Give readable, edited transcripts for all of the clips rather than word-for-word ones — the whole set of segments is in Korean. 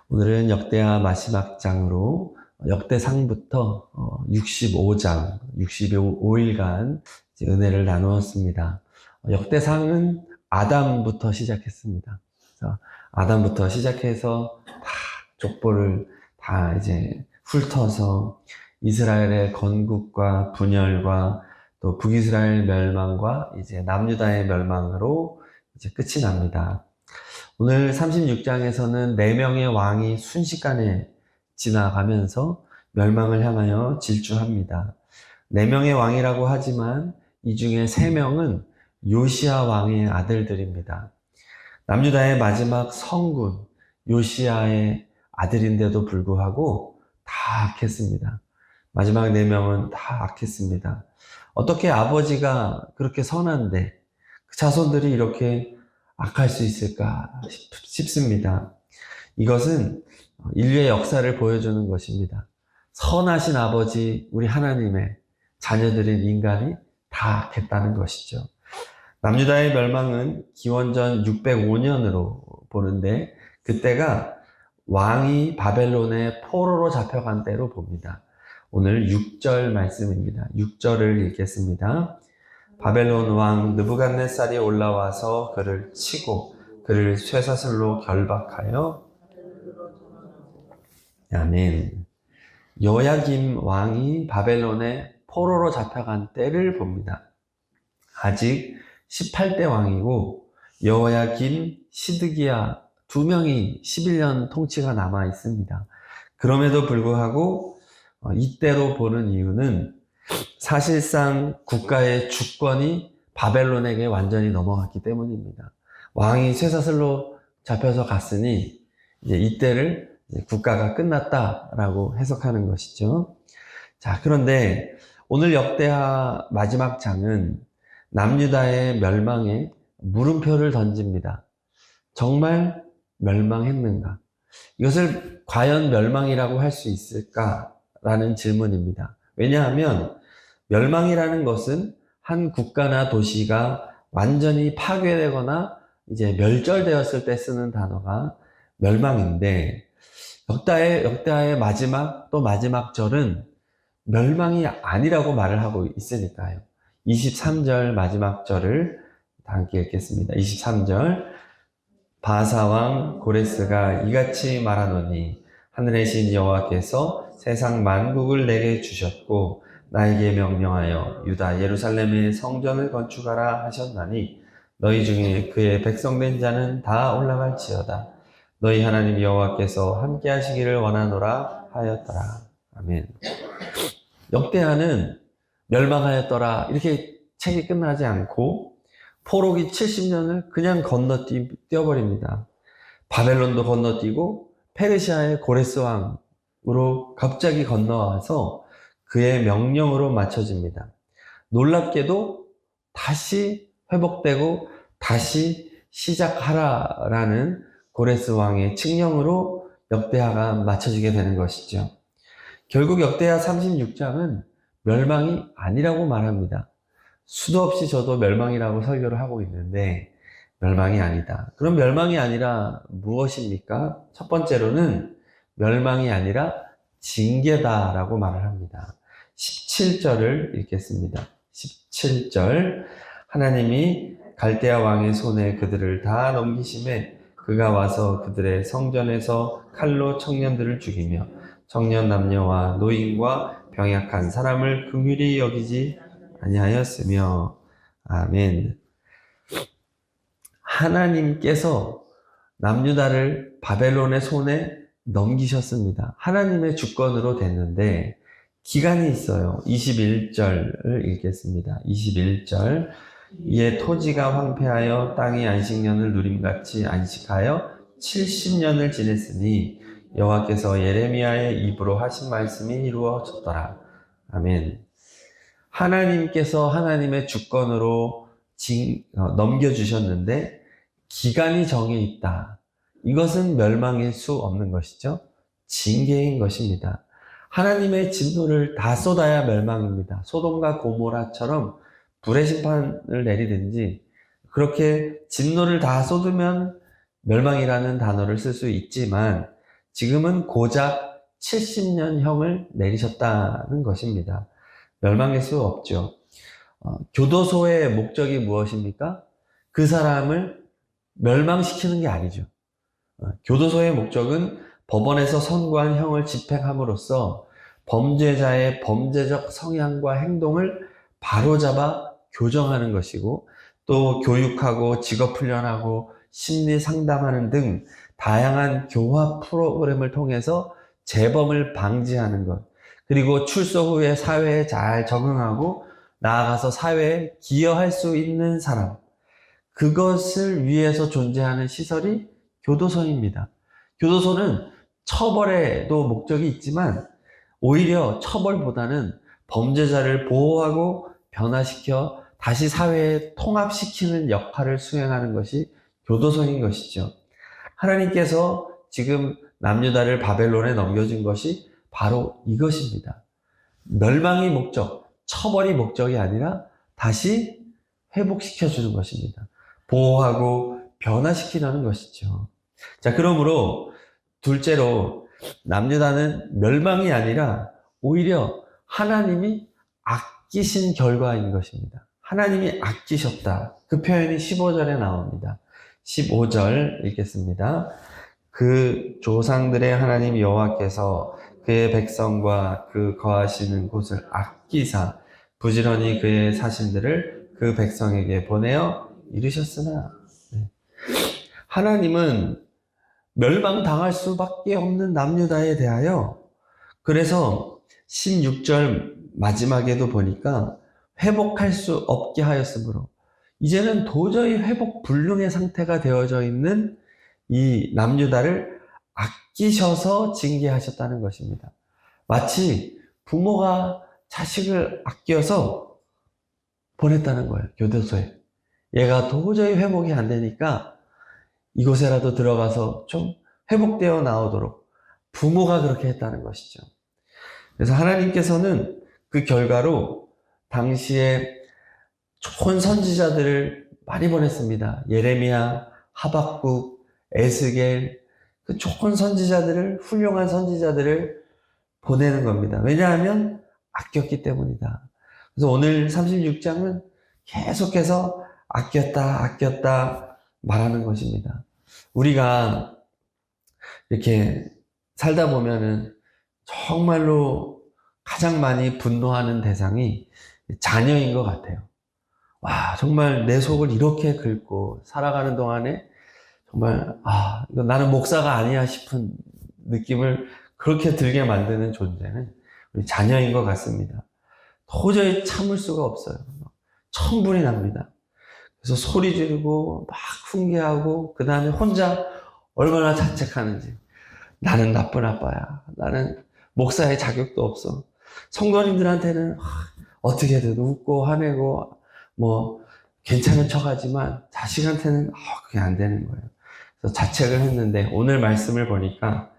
오늘은 역대하 마지막 장으로 역대상부터 65장, 65일간 은혜를 나누었습니다. 역대상은 아담부터 시작했습니다. 그래서 아담부터 시작해서 다 족보를 다 이제 훑어서 이스라엘의 건국과 분열과 또 북이스라엘 멸망과 이제 남유다의 멸망으로 이제 끝이 납니다. 오늘 36장에서는 4명의 왕이 순식간에 지나가면서 멸망을 향하여 질주합니다. 4명의 왕이라고 하지만 이 중에 3명은 요시야 왕의 아들들입니다. 남유다의 마지막 성군 요시야의 아들인데도 불구하고 다 악했습니다. 마지막 4명은 다 악했습니다. 어떻게 아버지가 그렇게 선한데 그 자손들이 이렇게 악할 수 있을까 싶습니다. 이것은 인류의 역사를 보여주는 것입니다. 선하신 아버지, 우리 하나님의 자녀들인 인간이 다 악했다는 것이죠. 남유다의 멸망은 기원전 605년으로 보는데 그때가 왕이 바벨론의 포로로 잡혀간 때로 봅니다. 오늘 6절 말씀입니다. 6절을 읽겠습니다. 바벨론 왕 느부갓네살이 올라와서 그를 치고 그를 쇠사슬로 결박하여 아멘. 여야김 왕이 바벨론의 포로로 잡혀간 때를 봅니다. 아직 18대 왕이고 여야김, 시드기야 2명이 11년 통치가 남아 있습니다. 그럼에도 불구하고 이때로 보는 이유는 사실상 국가의 주권이 바벨론에게 완전히 넘어갔기 때문입니다. 왕이 쇠사슬로 잡혀서 갔으니 이제 이때를 국가가 끝났다라고 해석하는 것이죠. 자, 그런데 오늘 역대하 마지막 장은 남유다의 멸망에 물음표를 던집니다. 정말 멸망했는가? 이것을 과연 멸망이라고 할 수 있을까라는 질문입니다. 왜냐하면 멸망이라는 것은 한 국가나 도시가 완전히 파괴되거나 이제 멸절되었을 때 쓰는 단어가 멸망인데 역대하의 마지막 또 마지막 절은 멸망이 아니라고 말을 하고 있으니까요. 23절 마지막 절을 함께 읽겠습니다. 23절 바사왕 고레스가 이같이 말하노니 하늘의 신 여호와께서 세상 만국을 내게 주셨고 나에게 명령하여 유다 예루살렘의 성전을 건축하라 하셨나니 너희 중에 그의 백성된 자는 다 올라갈지어다. 너희 하나님 여호와께서 함께 하시기를 원하노라 하였더라. 아멘. 역대하는 멸망하였더라 이렇게 책이 끝나지 않고 포로기 70년을 그냥 건너뛰어버립니다. 바벨론도 건너뛰고 페르시아의 고레스 왕으로 갑자기 건너와서 그의 명령으로 맞춰집니다. 놀랍게도 다시 회복되고 다시 시작하라라는 고레스 왕의 칙령으로 역대하가 맞춰지게 되는 것이죠. 결국 역대하 36장은 멸망이 아니라고 말합니다. 수도 없이 저도 멸망이라고 설교를 하고 있는데 멸망이 아니다. 그럼 멸망이 아니라 무엇입니까? 첫 번째로는 멸망이 아니라 징계다라고 말을 합니다. 17절을 읽겠습니다. 17절 하나님이 갈대아 왕의 손에 그들을 다 넘기심에 그가 와서 그들의 성전에서 칼로 청년들을 죽이며 청년 남녀와 노인과 병약한 사람을 긍휼히 여기지 아니하였으며 아멘. 하나님께서 남유다를 바벨론의 손에 넘기셨습니다. 하나님의 주권으로 됐는데 기간이 있어요. 21절을 읽겠습니다. 21절 이에 토지가 황폐하여 땅이 안식년을 누림같이 안식하여 70년을 지냈으니 여호와께서 예레미야의 입으로 하신 말씀이 이루어졌더라. 아멘. 하나님께서 하나님의 주권으로 넘겨주셨는데 기간이 정해 있다. 이것은 멸망일 수 없는 것이죠. 징계인 것입니다. 하나님의 진노를 다 쏟아야 멸망입니다. 소돔과 고모라처럼 불의 심판을 내리든지 그렇게 진노를 다 쏟으면 멸망이라는 단어를 쓸 수 있지만 지금은 고작 70년형을 내리셨다는 것입니다. 멸망의 수 없죠. 교도소의 목적이 무엇입니까? 그 사람을 멸망시키는 게 아니죠. 교도소의 목적은 법원에서 선고한 형을 집행함으로써 범죄자의 범죄적 성향과 행동을 바로잡아 교정하는 것이고, 또 교육하고 직업훈련하고 심리 상담하는 등 다양한 교화 프로그램을 통해서 재범을 방지하는 것, 그리고 출소 후에 사회에 잘 적응하고 나아가서 사회에 기여할 수 있는 사람, 그것을 위해서 존재하는 시설이 교도소입니다. 교도소는 처벌에도 목적이 있지만 오히려 처벌보다는 범죄자를 보호하고 변화시켜 다시 사회에 통합시키는 역할을 수행하는 것이 교도소인 것이죠. 하나님께서 지금 남유다를 바벨론에 넘겨준 것이 바로 이것입니다. 멸망이 목적, 처벌이 목적이 아니라 다시 회복시켜주는 것입니다. 보호하고 변화시키려는 것이죠. 자, 그러므로 둘째로 남유다는 멸망이 아니라 오히려 하나님이 아끼신 결과인 것입니다. 하나님이 아끼셨다. 그 표현이 15절에 나옵니다. 15절 읽겠습니다. 그 조상들의 하나님 여호와께서 그의 백성과 그 거하시는 곳을 아끼사 부지런히 그의 사신들을 그 백성에게 보내어 이르셨으나, 하나님은 멸망당할 수밖에 없는 남유다에 대하여, 그래서 16절 마지막에도 보니까 회복할 수 없게 하였으므로 이제는 도저히 회복 불능의 상태가 되어져 있는 이 남유다를 아끼셔서 징계하셨다는 것입니다. 마치 부모가 자식을 아껴서 보냈다는 거예요, 교도소에. 얘가 도저히 회복이 안 되니까 이곳에라도 들어가서 좀 회복되어 나오도록 부모가 그렇게 했다는 것이죠. 그래서 하나님께서는 그 결과로 당시에 좋은 선지자들을 많이 보냈습니다. 예레미야, 하박국, 에스겔, 그 좋은 선지자들을, 훌륭한 선지자들을 보내는 겁니다. 왜냐하면 아꼈기 때문이다. 그래서 오늘 36장은 계속해서 아꼈다 말하는 것입니다. 우리가 이렇게 살다 보면은 정말로 가장 많이 분노하는 대상이 자녀인 것 같아요. 와, 정말 내 속을 이렇게 긁고 살아가는 동안에 정말, 이거 나는 목사가 아니야 싶은 느낌을 그렇게 들게 만드는 존재는 우리 자녀인 것 같습니다. 도저히 참을 수가 없어요. 천불이 납니다. 그래서 소리 지르고 막 훈계하고 그 다음에 혼자 얼마나 자책하는지. 나는 나쁜 아빠야. 나는 목사의 자격도 없어. 성도님들한테는 어떻게든 웃고 화내고 뭐 괜찮은 척하지만 자식한테는 그게 안 되는 거예요. 그래서 자책을 했는데 오늘 말씀을 보니까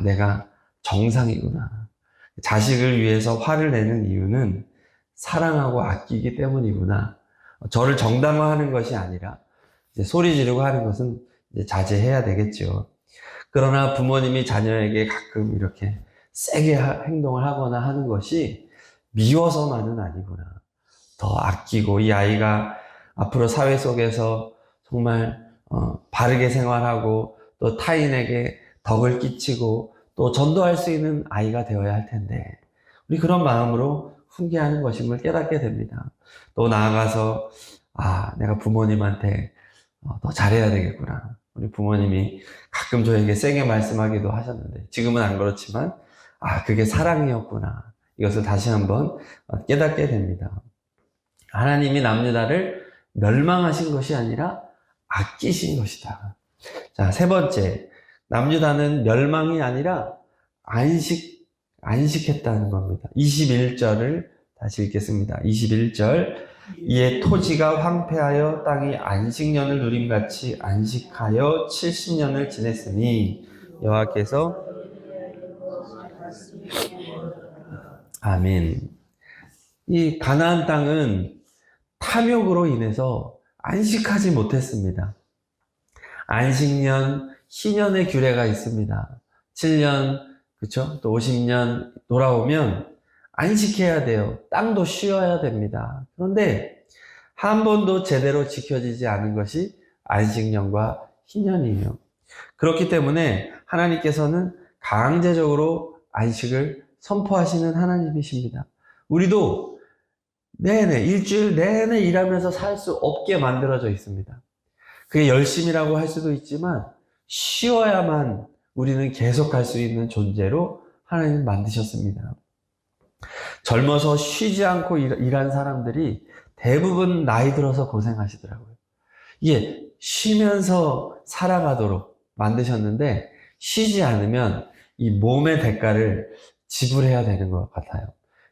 내가 정상이구나. 자식을 위해서 화를 내는 이유는 사랑하고 아끼기 때문이구나. 저를 정당화하는 것이 아니라 이제 소리 지르고 하는 것은 이제 자제해야 되겠죠. 그러나 부모님이 자녀에게 가끔 이렇게 세게 행동을 하거나 하는 것이 미워서만은 아니구나. 더 아끼고 이 아이가 앞으로 사회 속에서 정말 바르게 생활하고 또 타인에게 덕을 끼치고 또 전도할 수 있는 아이가 되어야 할 텐데 우리 그런 마음으로 훈계하는 것임을 깨닫게 됩니다. 또 나아가서 내가 부모님한테 더 잘해야 되겠구나. 우리 부모님이 가끔 저에게 세게 말씀하기도 하셨는데 지금은 안 그렇지만 그게 사랑이었구나. 이것을 다시 한번 깨닫게 됩니다. 하나님이 남유다를 멸망하신 것이 아니라 아끼신 것이다. 자, 세 번째, 남유다는 멸망이 아니라 안식했다는 겁니다. 21절을 다시 읽겠습니다. 21절. 이에 토지가 황폐하여 땅이 안식년을 누림같이 안식하여 70년을 지냈으니 여호와께서 아멘. 이 가나안 땅은 탐욕으로 인해서 안식하지 못했습니다. 안식년, 희년의 규례가 있습니다. 7년, 그쵸? 또 50년 돌아오면 안식해야 돼요. 땅도 쉬어야 됩니다. 그런데 한 번도 제대로 지켜지지 않은 것이 안식년과 희년이에요. 그렇기 때문에 하나님께서는 강제적으로 안식을 선포하시는 하나님이십니다. 우리도 내내, 일주일 내내 일하면서 살 수 없게 만들어져 있습니다. 그게 열심이라고 할 수도 있지만 쉬어야만 우리는 계속 갈 수 있는 존재로 하나님 만드셨습니다. 젊어서 쉬지 않고 일한 사람들이 대부분 나이 들어서 고생하시더라고요. 이게 쉬면서 살아가도록 만드셨는데 쉬지 않으면 이 몸의 대가를 지불해야 되는 것 같아요.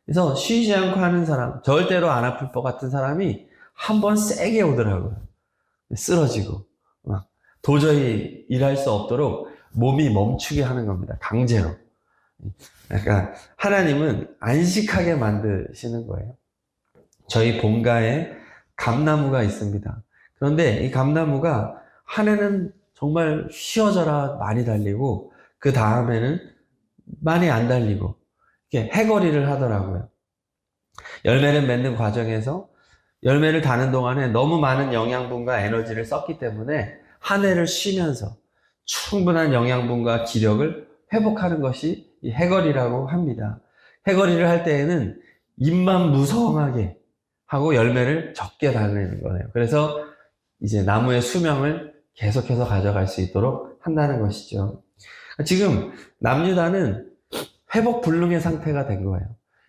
그래서 쉬지 않고 하는 사람, 절대로 안 아플 것 같은 사람이 한번 세게 오더라고요. 쓰러지고 막 도저히 일할 수 없도록 몸이 멈추게 하는 겁니다. 강제로. 그러니까 하나님은 안식하게 만드시는 거예요. 저희 본가에 감나무가 있습니다. 그런데 이 감나무가 한 해는 정말 쉬어져라 많이 달리고 그 다음에는 많이 안 달리고 이렇게 해거리를 하더라고요. 열매를 맺는 과정에서 열매를 다는 동안에 너무 많은 영양분과 에너지를 썼기 때문에 한 해를 쉬면서 충분한 영양분과 기력을 회복하는 것이 이 해거리라고 합니다. 해거리를 할 때에는 잎만 무성하게 하고 열매를 적게 달리는 거예요. 그래서 이제 나무의 수명을 계속해서 가져갈 수 있도록 한다는 것이죠. 지금 남유다는 회복 불능의 상태가 된 거예요.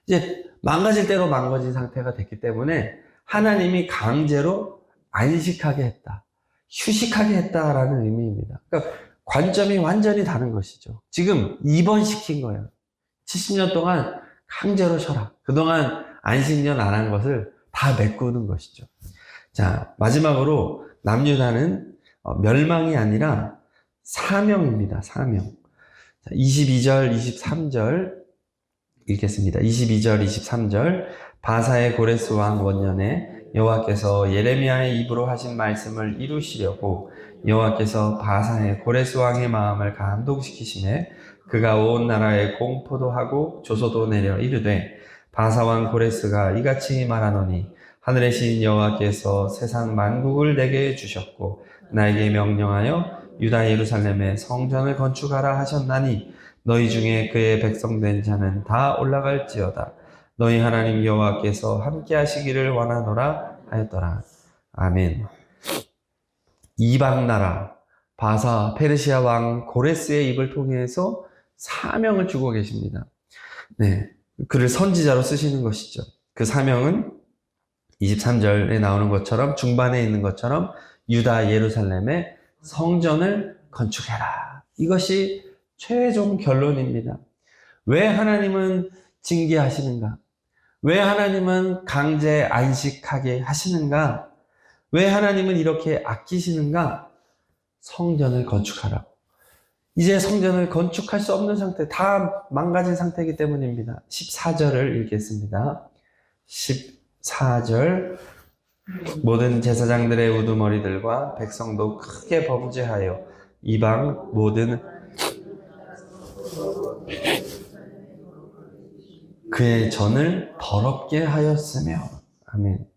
이제 망가질 대로 망가진 상태가 됐기 때문에 하나님이 강제로 안식하게 했다. 휴식하게 했다라는 의미입니다. 그러니까 관점이 완전히 다른 것이죠. 지금 입원시킨 거예요. 70년 동안 강제로 쉬어라. 그동안 안식년 안 한 것을 다 메꾸는 것이죠. 자, 마지막으로 남유다는 멸망이 아니라 사명입니다. 사명. 자, 22절, 23절 읽겠습니다. 22절, 23절 바사의 고레스 왕 원년에 여호와께서 예레미야의 입으로 하신 말씀을 이루시려고 여호와께서 바사의 고레스 왕의 마음을 감동시키시매 그가 온 나라에 공포도 하고 조소도 내려 이르되 바사 왕 고레스가 이같이 말하노니 하늘의 신 여호와께서 세상 만국을 내게 주셨고 나에게 명령하여 유다 예루살렘에 성전을 건축하라 하셨나니 너희 중에 그의 백성된 자는 다 올라갈지어다. 너희 하나님 여호와께서 함께 하시기를 원하노라 하였더라. 아멘. 이방 나라 바사 페르시아 왕 고레스의 입을 통해서 사명을 주고 계십니다. 네, 그를 선지자로 쓰시는 것이죠. 그 사명은 23절에 나오는 것처럼 중반에 있는 것처럼 유다 예루살렘에 성전을 건축해라. 이것이 최종 결론입니다. 왜 하나님은 징계하시는가? 왜 하나님은 강제 안식하게 하시는가? 왜 하나님은 이렇게 아끼시는가? 성전을 건축하라고. 이제 성전을 건축할 수 없는 상태, 다 망가진 상태이기 때문입니다. 14절을 읽겠습니다. 14절 모든 제사장들의 우두머리들과 백성도 크게 범죄하여 이방 모든 그의 전을 더럽게 하였으며. 아멘.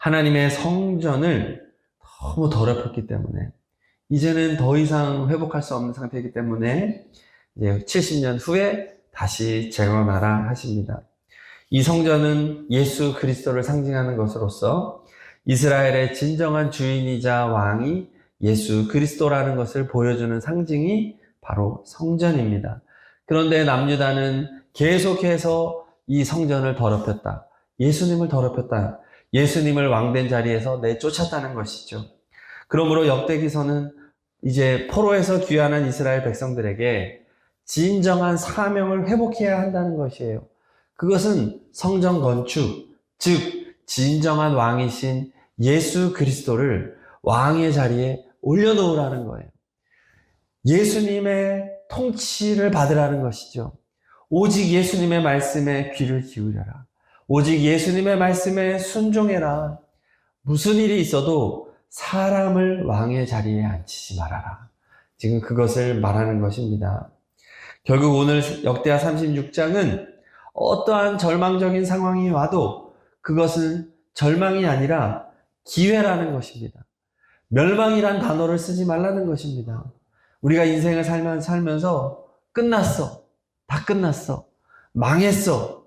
하나님의 성전을 너무 더럽혔기 때문에 이제는 더 이상 회복할 수 없는 상태이기 때문에 이제 70년 후에 다시 재건하라 하십니다. 이 성전은 예수 그리스도를 상징하는 것으로서 이스라엘의 진정한 주인이자 왕이 예수 그리스도라는 것을 보여주는 상징이 바로 성전입니다. 그런데 남유다는 계속해서 이 성전을 더럽혔다. 예수님을 더럽혔다. 예수님을 왕된 자리에서 내쫓았다는 것이죠. 그러므로 역대기서는 이제 포로에서 귀환한 이스라엘 백성들에게 진정한 사명을 회복해야 한다는 것이에요. 그것은 성전 건축, 즉 진정한 왕이신 예수 그리스도를 왕의 자리에 올려놓으라는 거예요. 예수님의 통치를 받으라는 것이죠. 오직 예수님의 말씀에 귀를 기울여라. 오직 예수님의 말씀에 순종해라. 무슨 일이 있어도 사람을 왕의 자리에 앉히지 말아라. 지금 그것을 말하는 것입니다. 결국 오늘 역대하 36장은 어떠한 절망적인 상황이 와도 그것은 절망이 아니라 기회라는 것입니다. 멸망이란 단어를 쓰지 말라는 것입니다. 우리가 인생을 살면서 끝났어. 다 끝났어. 망했어.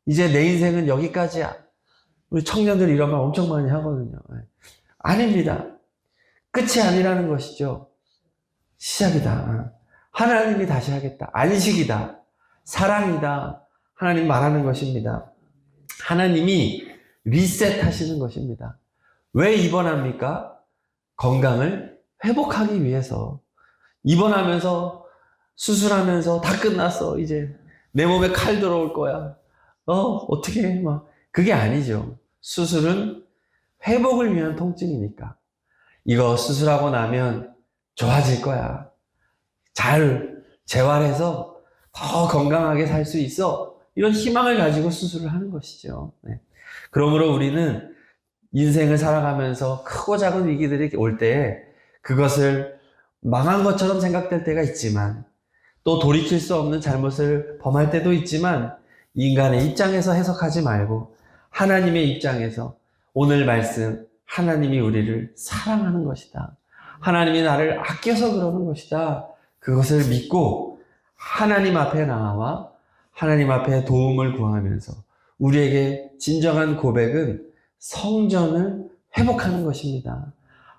이제 내 인생은 여기까지야. 우리 청년들 이런 말 엄청 많이 하거든요. 아닙니다. 끝이 아니라는 것이죠. 시작이다. 하나님이 다시 하겠다. 안식이다. 사랑이다. 하나님 말하는 것입니다. 하나님이 리셋 하시는 것입니다. 왜 입원합니까? 건강을 회복하기 위해서. 입원하면서 수술하면서 다 끝났어. 이제 내 몸에 칼 들어올 거야. 어떻게 해? 그게 아니죠. 수술은 회복을 위한 통증이니까. 이거 수술하고 나면 좋아질 거야. 잘 재활해서 더 건강하게 살 수 있어. 이런 희망을 가지고 수술을 하는 것이죠. 네. 그러므로 우리는 인생을 살아가면서 크고 작은 위기들이 올 때 그것을 망한 것처럼 생각될 때가 있지만 또 돌이킬 수 없는 잘못을 범할 때도 있지만 인간의 입장에서 해석하지 말고 하나님의 입장에서 오늘 말씀 하나님이 우리를 사랑하는 것이다. 하나님이 나를 아껴서 그러는 것이다. 그것을 믿고 하나님 앞에 나와 하나님 앞에 도움을 구하면서 우리에게 진정한 고백은 성전을 회복하는 것입니다.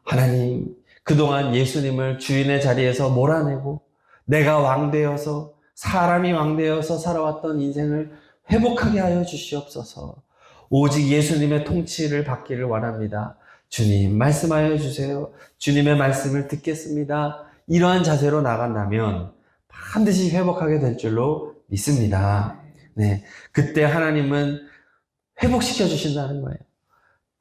하나님, 그동안 예수님을 주인의 자리에서 몰아내고 내가 왕되어서 사람이 왕되어서 살아왔던 인생을 회복하게 하여 주시옵소서. 오직 예수님의 통치를 받기를 원합니다. 주님, 말씀하여 주세요. 주님의 말씀을 듣겠습니다. 이러한 자세로 나간다면 반드시 회복하게 될 줄로 믿습니다. 네, 그때 하나님은 회복시켜 주신다는 거예요.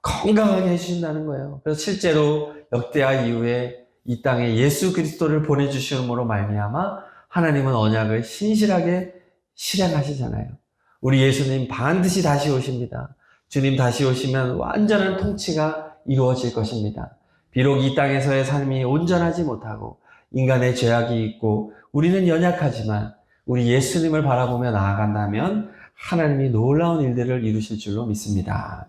건강하게 해주신다는 거예요. 그래서 실제로 역대하 이후에 이 땅에 예수 그리스도를 보내주심으로 말미암아 하나님은 언약을 신실하게 실행하시잖아요. 우리 예수님 반드시 다시 오십니다. 주님 다시 오시면 완전한 통치가 이루어질 것입니다. 비록 이 땅에서의 삶이 온전하지 못하고 인간의 죄악이 있고 우리는 연약하지만 우리 예수님을 바라보며 나아간다면 하나님이 놀라운 일들을 이루실 줄로 믿습니다.